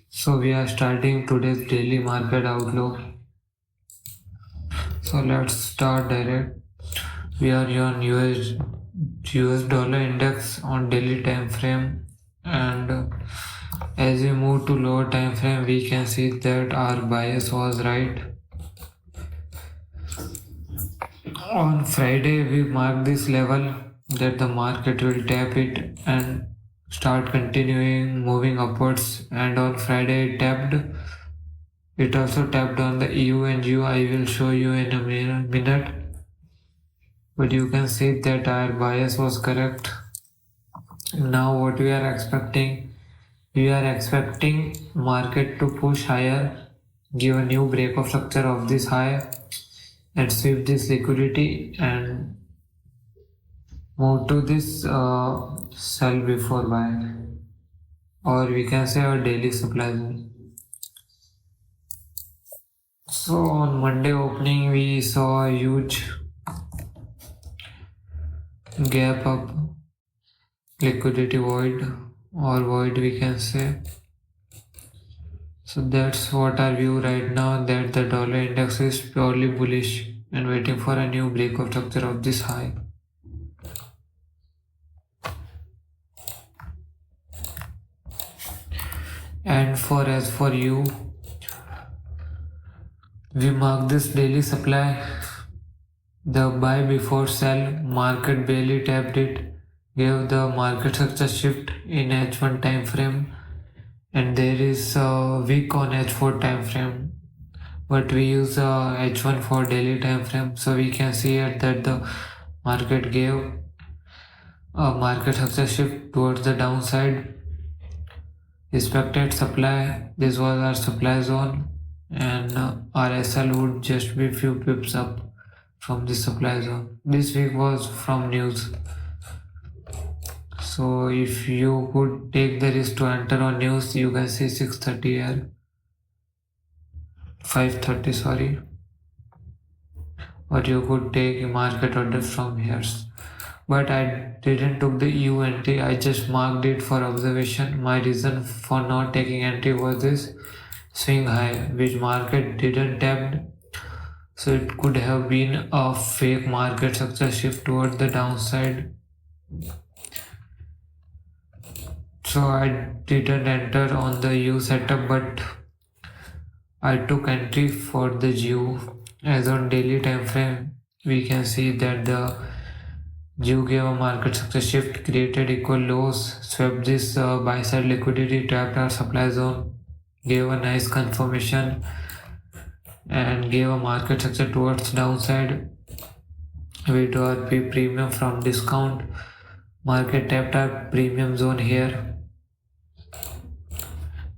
So we are starting today's daily market outlook. So let's start direct. We are on US dollar index on daily time frame, and as we move to lower time frame we can see that our bias was right. On Friday we marked this level that the market will tap it and start continuing moving upwards, and on Friday it also tapped on the EU and GU. I will show you in a minute. But you can see that our bias was correct. Now what we are expecting? We are expecting market to push higher, give a new break of structure of this high and sweep this liquidity and move to this sell before buy, or we can say our daily supply zone. So on Monday opening we saw a huge gap up, liquidity void or void we can say. So that's what our view right now, that the dollar index is purely bullish and waiting for a new break of structure of this high. And as for you, we mark this daily supply, the buy before sell, market barely tapped it, gave the market structure shift in H1 time frame, and there is a week on H4 time frame, but we use H1 for daily time frame, so we can see it that the market gave a market structure shift towards the downside, respected supply. This was our supply zone, and our SL would just be few pips up from the supply zone. This week was from news, so if you could take the risk to enter on news, you can see 6:30 here, 5:30 sorry, or you could take a market order from here. But I didn't took the EU entry, I just marked it for observation. My reason for not taking entry was this swing high which market didn't tap, so it could have been a fake market structure shift towards the downside. So I didn't enter on the EU setup, but I took entry for the GU. As on daily time frame we can see that the GU gave a market structure shift, created equal lows, swept this buy side liquidity, trapped our supply zone, gave a nice confirmation and gave a market structure towards downside. We draw our P premium from discount. Market tapped our premium zone here,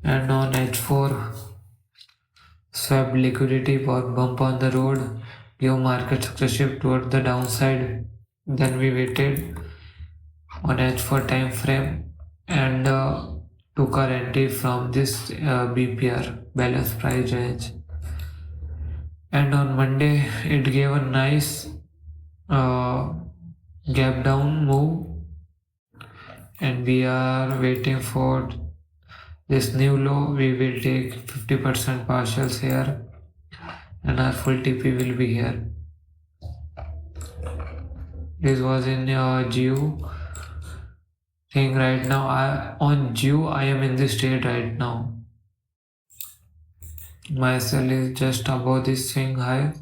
and on H4 swept liquidity, bump on the road, gave market structure shift towards the downside. Then we waited on H4 time frame and took our entry from this BPR, balance price range. And on Monday it gave a nice gap down move, and we are waiting for this new low. We will take 50% partials here and our full TP will be here. This was in GU thing right now. On GU I am in this trade right now. My sell is just above this swing high.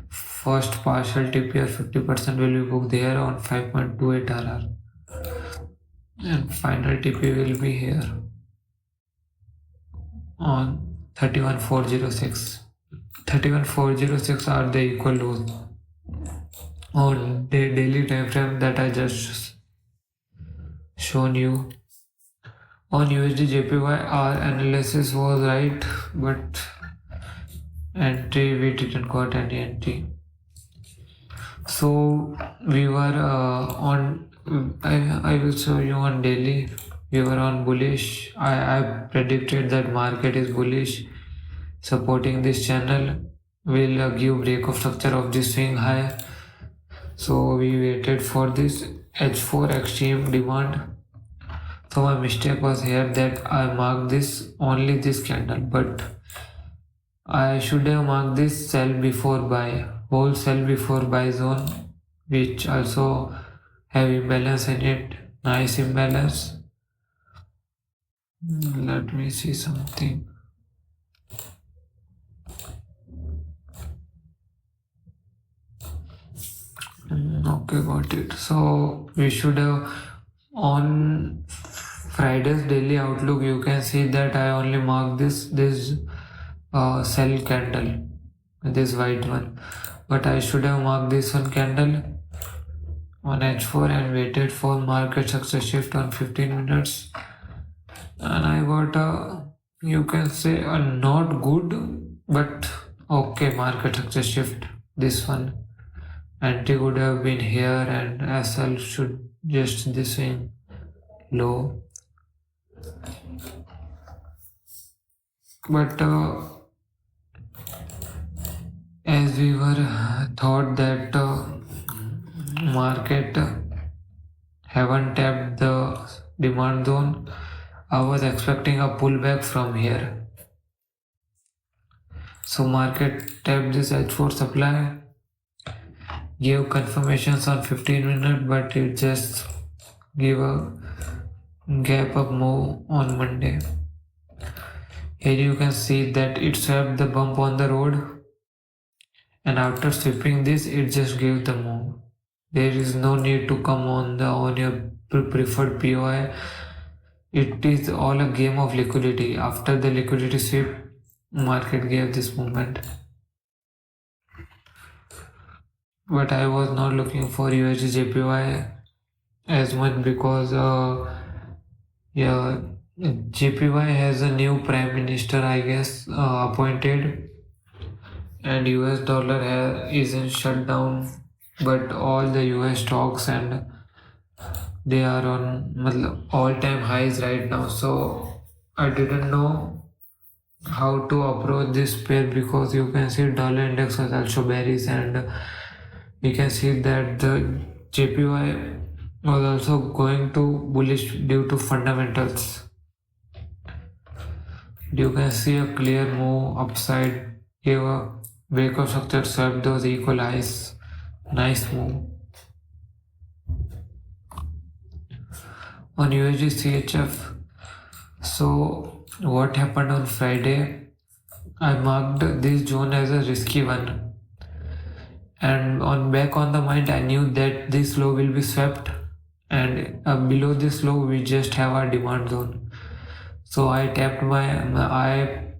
First partial TP of 50% will be booked there on 5.28 RR, and final TP will be here on 31406. 31406 are the equal lows on the daily time frame that I just shown you. On USD JPY our analysis was right, but entry we didn't got any entry. So we were on, I will show you on daily, we were on bullish. I predicted that market is bullish, supporting this channel will give break of structure of this swing high. So we waited for this H4 extreme demand. So my mistake was here that I marked this only this candle, but I should have marked this sell before buy, whole sell before buy zone, which also have imbalance in it, nice imbalance. Let me see something. Okay, got it. So we should have on Friday's daily outlook. You can see that I only marked this sell candle, this white one, but I should have marked this one candle on H4 and waited for market success shift on 15 minutes, and I got a, you can say, a not good but okay market success shift. This one anti would have been here and SL should just this swing low, but as we were thought that market haven't tapped the demand zone, I was expecting a pullback from here. So market tapped this H4 supply, gave confirmations on 15 minutes, but it just gave a gap up move on Monday. Here you can see that it swept the bump on the road, and after sweeping this it just gave the move. There is no need to come on your preferred POI. It is all a game of liquidity. After the liquidity sweep, market gave this movement. But I was not looking for USD JPY as much because JPY has a new prime minister, I guess, appointed, and US dollar isn't shut down, but all the US stocks and they are on all-time highs right now. So I didn't know how to approach this pair because you can see dollar index was also bearish, and we can see that the JPY was also going to bullish due to fundamentals. You can see a clear move upside, gave a breakout structure, swept those equal highs. Nice move. On USD CHF, so what happened on Friday? I marked this zone as a risky one, and on back on the mind I knew that this low will be swept, and below this low we just have our demand zone. So I tapped I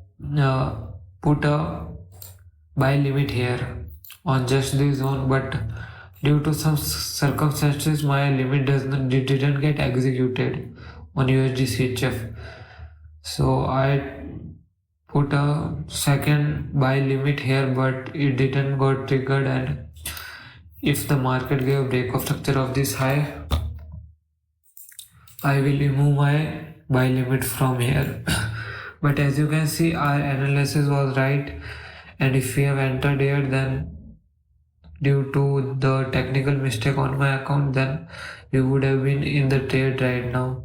put a buy limit here on just this zone, but due to some circumstances my limit didn't get executed on USD CHF. So I put a second buy limit here, but it didn't got triggered, and if the market gave breakout structure of this high, I will remove my buy limit from here. But as you can see, our analysis was right, and if we have entered here, then due to the technical mistake on my account, then we would have been in the trade right now.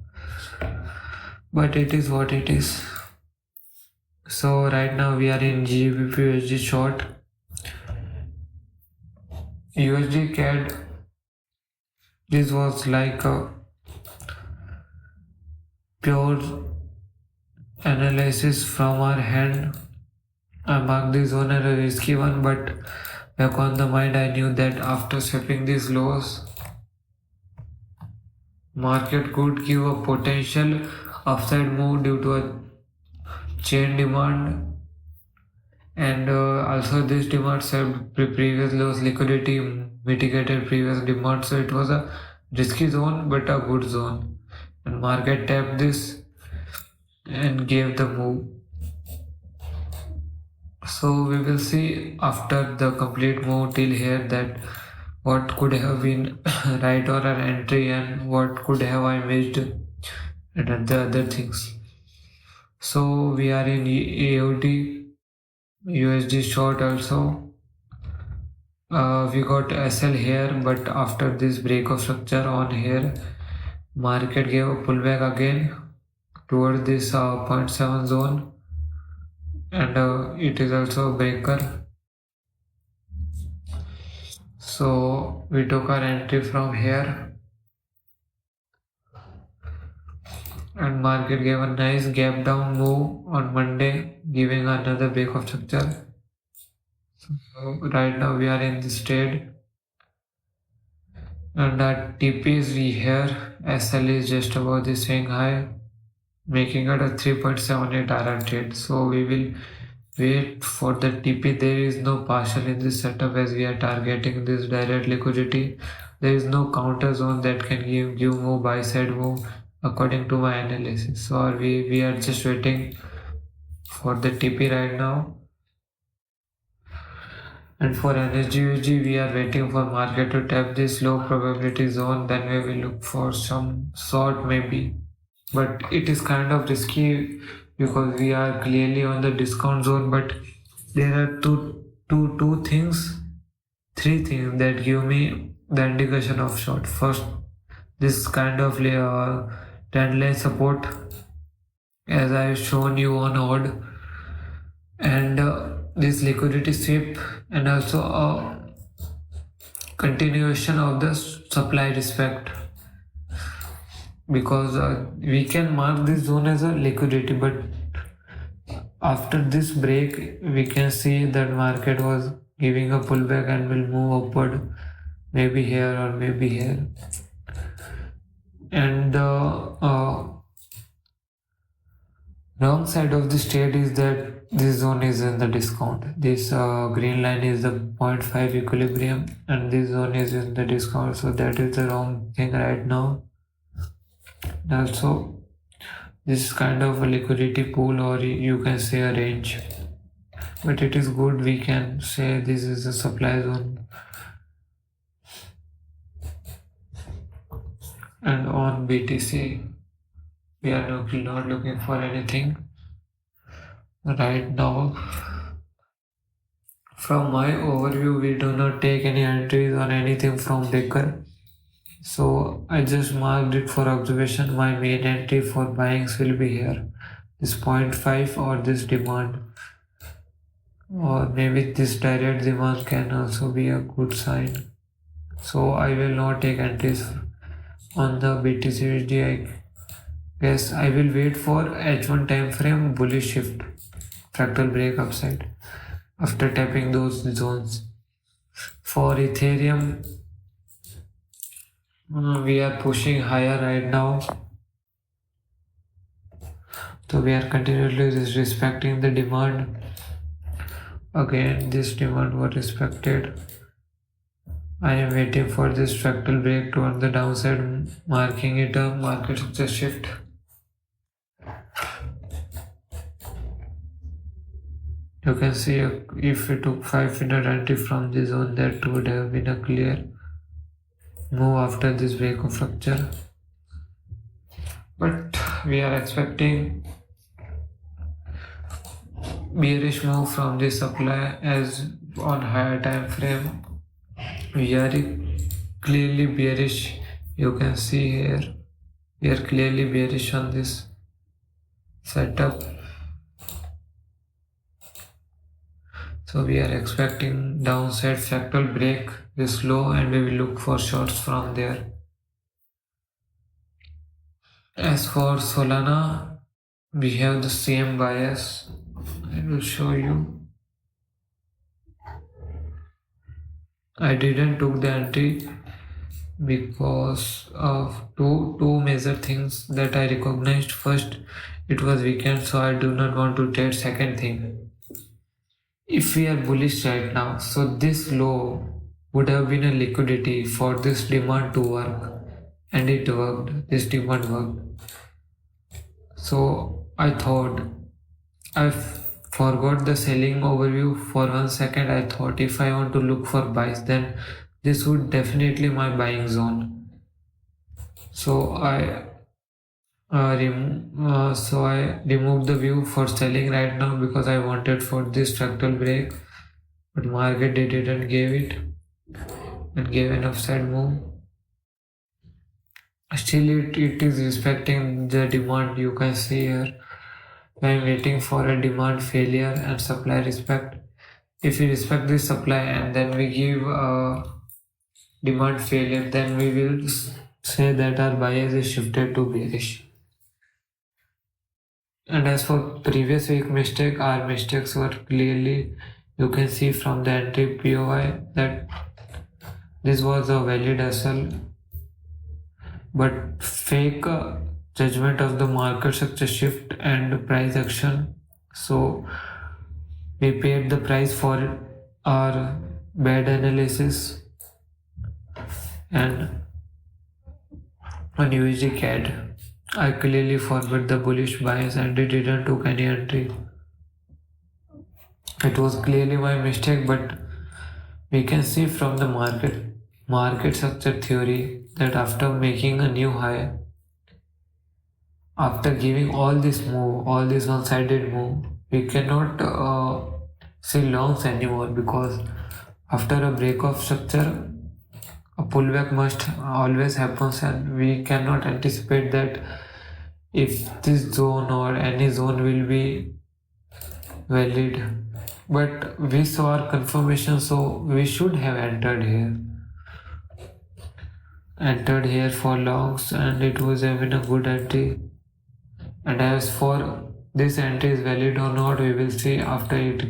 But it is what it is. So right now we are in GBP USD short. USD CAD, this was like a pure analysis from our hand. I marked this zone as a risky one, but back on the mind I knew that after sweeping these lows, market could give a potential upside move due to a chain demand, and also this demand swept previous lows, liquidity mitigated previous demand, so it was a risky zone but a good zone, and market tapped this and gave the move. So we will see after the complete move till here that what could have been right or an entry and what could have I missed and the other things. So we are in AUD USD short also. We got SL here, but after this breakout structure on here, Market gave a pullback again towards this 0.7 zone, and it is also a breaker. So we took our entry from here, and market gave a nice gap down move on Monday, giving another break of structure. So right now we are in this trade, and at TP is we here. SL is just above the swing high, making it a 3.78 RR trade. So we will wait for the TP. There is no partial in this setup as we are targeting this direct liquidity. There is no counter zone that can give move buy side move according to my analysis. So we are just waiting for the TP right now. And for NSGUG, we are waiting for market to tap this low probability zone. Then we will look for some sort maybe. But it is kind of risky because we are clearly on the discount zone. But there are three things that give me the indication of short. First, this kind of trend line support, as I have shown you on odd, and this liquidity sweep, and also a continuation of the supply respect, because we can mark this zone as a liquidity, but after this break we can see that market was giving a pullback and will move upward, maybe here or maybe here. And the wrong side of this trade is that this zone is in the discount. This green line is the 0.5 equilibrium, and this zone is in the discount. So that is the wrong thing right now. Also, this is kind of a liquidity pool, or you can say a range, but it is good. We can say this is a supply zone. And on BTC, we are not looking for anything right now. From my overview, we do not take any entries on anything from Baker. So I just marked it for observation. My main entry for buyings will be here, this 0.5 or this demand, or maybe this direct demand can also be a good sign. So I will not take entries on the BTC. I guess I will wait for H1 time frame bullish shift, fractal break upside after tapping those zones. For Ethereum, we are pushing higher right now, so we are continuously respecting the demand. Again, this demand was respected. I am waiting for this fractal break to on the downside, marking it a market success shift. You can see if we took 500 entry from this zone, that would have been a clear move after this break of structure. But we are expecting bearish move from this supply, as on higher time frame we are clearly bearish. You can see here we are clearly bearish on this setup. So we are expecting downside fractal break this low, and we will look for shorts from there. As for Solana, we have the same bias. I will show you. I didn't took the entry because of two major things that I recognized. First, it was weekend, so I do not want to trade. Second thing, if we are bullish right now, so this low would have been a liquidity for this demand to work, and it worked. This demand worked. So I thought, I forgot the selling overview for 1 second. I thought if I want to look for buys, then this would definitely my buying zone. So I removed the view for selling right now because I wanted for this fractal break, but market didn't give it and gave an upside move. Still it is respecting the demand. You can see here, I'm waiting for a demand failure and supply respect. If we respect this supply and then we give a demand failure, then we will say that our bias is shifted to bearish. And as for previous week mistake, our mistakes were clearly, you can see from the entry POI that this was a valid hustle, but fake judgment of the market structure shift and price action. So we paid the price for our bad analysis. And on USD CAD, I clearly forgot the bullish bias and it didn't took any entry. It was clearly my mistake, but we can see from the market structure theory that after making a new high, after giving all this move, all this one-sided move, we cannot see longs anymore, because after a break of structure, a pullback must always happens, and we cannot anticipate that if this zone or any zone will be valid. But we saw our confirmation, so we should have entered here for longs, and it was having a good entry. And as for this entry is valid or not, we will see after it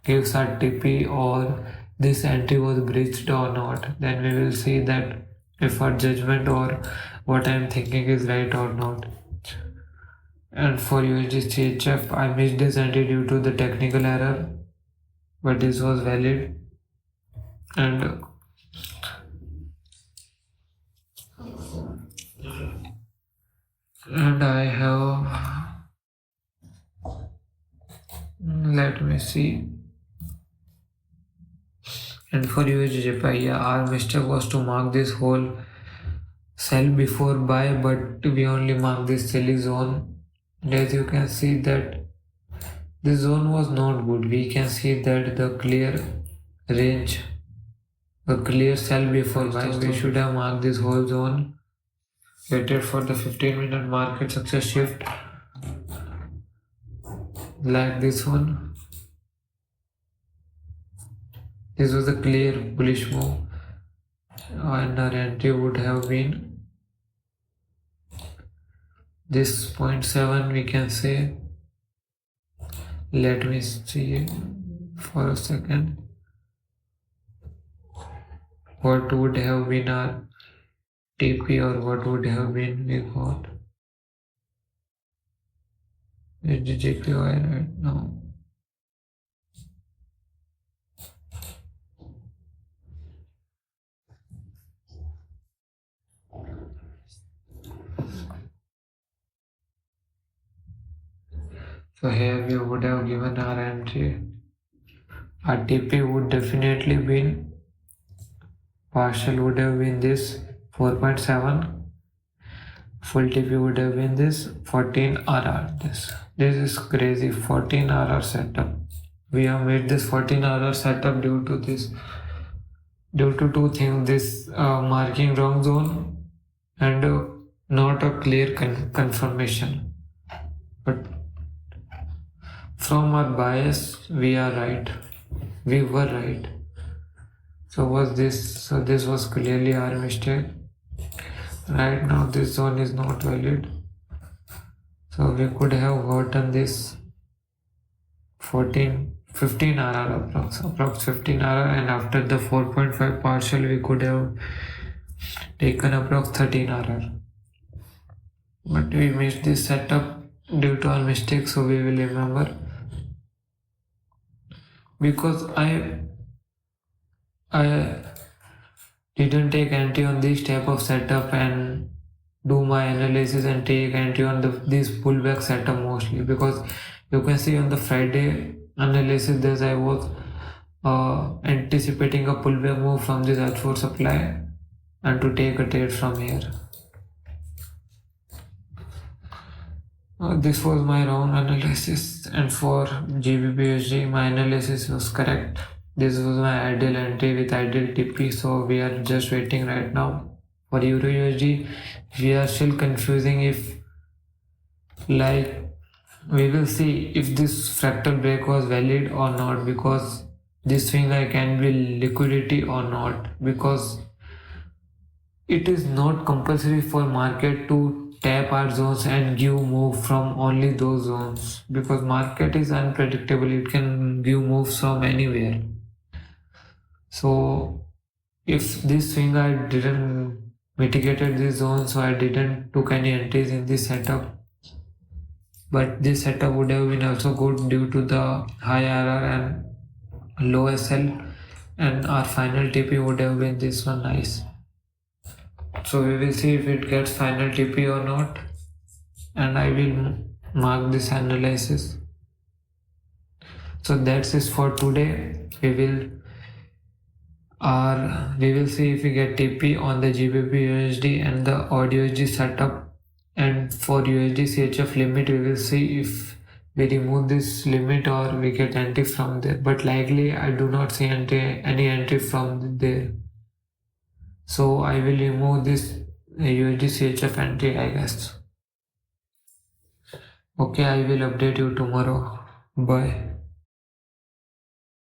gives our TP or this entry was breached or not. Then we will see that if our judgment or what I am thinking is right or not. And for USD CHF, I missed this entry due to the technical error, but this was valid. And I have, let me see. And for USD yeah, our mistake was to mark this whole sell before buy, but we only mark this selling zone. And as you can see that this zone was not good. We can see that the clear range, a clear sell before buy. We should have marked this whole zone, waited for the 15-minute market success shift like this one. This was a clear bullish move, and our entry would have been this 0.7, we can say. Let me see for a second. What would have been our TP, or what would have been we got? JPY right now. So here we would have given our entry. Our TP would definitely been partial would have been this 4.7. Full TP would have been this 14 RR. This is crazy, 14 RR setup. We have made this 14 RR setup due to two things: this marking wrong zone and not a clear confirmation. But from our bias, we are right. We were right. So this was clearly our mistake. Right now this zone is not valid. So we could have gotten this 15 RR approx 15 RR, and after the 4.5 partial we could have taken approx 13 RR. But we missed this setup due to our mistake, so we will remember. Because I didn't take entry on this type of setup and do my analysis and take entry on this pullback setup mostly, because you can see on the Friday analysis that I was anticipating a pullback move from this H4 supply and to take a trade from here. This was my wrong analysis, and for GBPUSD my analysis was correct. This was my ideal entry with ideal TP, so we are just waiting right now. For Euro USD, we are still confusing if, like, we will see if this fractal break was valid or not, because this finger can be liquidity or not, because it is not compulsory for market to tap our zones and give move from only those zones, because market is unpredictable, it can give moves from anywhere. So if this swing I didn't mitigated this zone, so I didn't took any entries in this setup, but this setup would have been also good due to the high RR and low SL, and our final TP would have been this one. Nice. So we will see if it gets final TP or not, and I will mark this analysis. So that's it for today. We will see if we get TP on the GBP USD and the AUD USD setup, and for USD CHF limit we will see if we remove this limit or we get entry from there, but likely I do not see any entry from there, so I will remove this USD CHF entry, I guess. Okay, I will update you tomorrow. Bye.